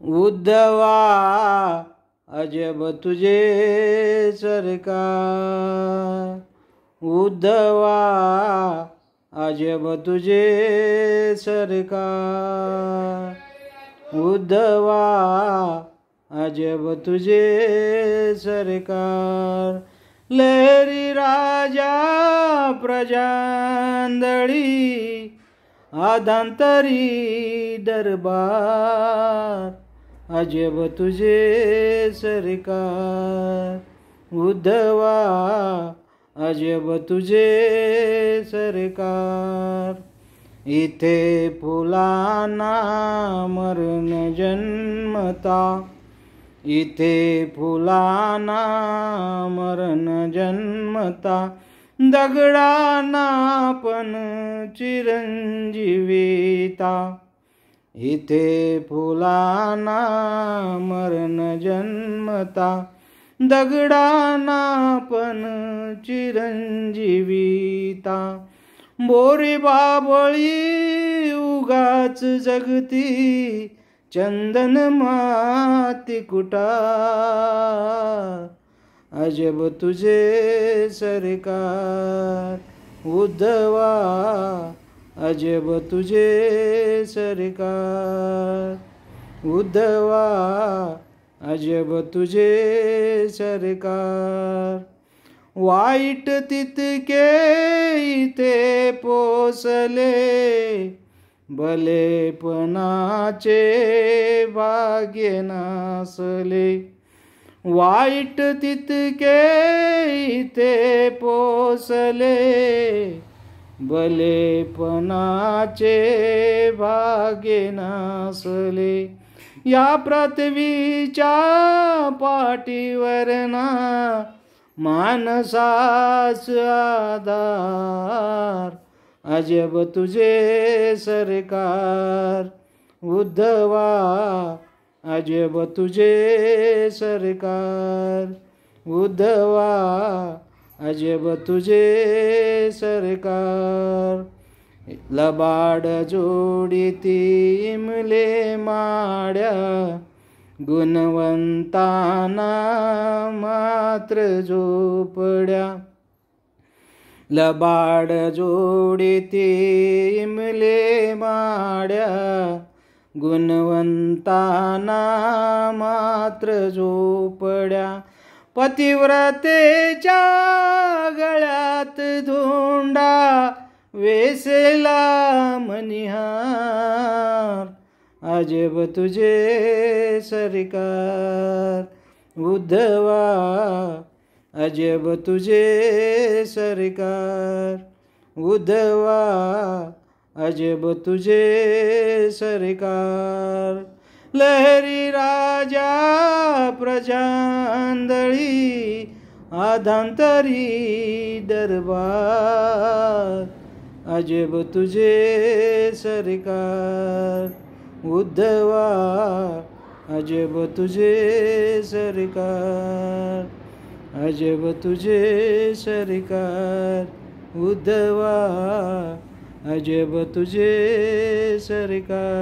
उद्धवा अजब तुझे सरकार, उद्धवा अजब तुझे सरकार, उद्धवा अजब तुझे सरकार. लहरी राजा प्रजांदळी आधांतरी दरबार, अजब तुझे सरकार, उद्धवा अजब तुझे सरकार. इथे फुलांना मरण जन्मता, इथे फुलांना मरण जन्मता, दगडांना पण चिरंजीविता. इथे फुलांना मरण जन्मता, दगडांना पण चिरंजीविता. बोरी बाबळी उगाच जगती, चंदन माती कुटार, अजब तुझे सरकार, उद्धवा अजब तुझे सरकार, उद्धवा अजब तुझे सरकार. वाईट तितके इथे पोसले, भलेपणाचे भाग्य नासले. वाईट तितके इथे पोसले, भलेपणाचे भाग्य नासले. या पृथ्वीच्या पाठीवरना माणसास आधार, अजब तुझे सरकार, उद्धवा अजब तुझे सरकार, उद्धवा अजब तुझे सरकार. लबाड जोडीती इमले माड्या, गुणवंतांना मात्र झोपड्या. लबाड जोडीती इमले माड्या, गुणवंतांना मात्र झोपड्या. पतिव्रतेच्या गळ्यात धोंडा, वेसेला मनिहार, अजब तुझे सरकार, उद्धवा अजब तुझे सरकार, उद्धवा अजब तुझे सरकार. लहरी राजा प्रजांदळी आधांतरी दरबार, अजब तुझे सरकार, उद्धवा अजब तुझे सरकार, अजब तुझे सरकार, उद्धवा अजब तुझे सरकार.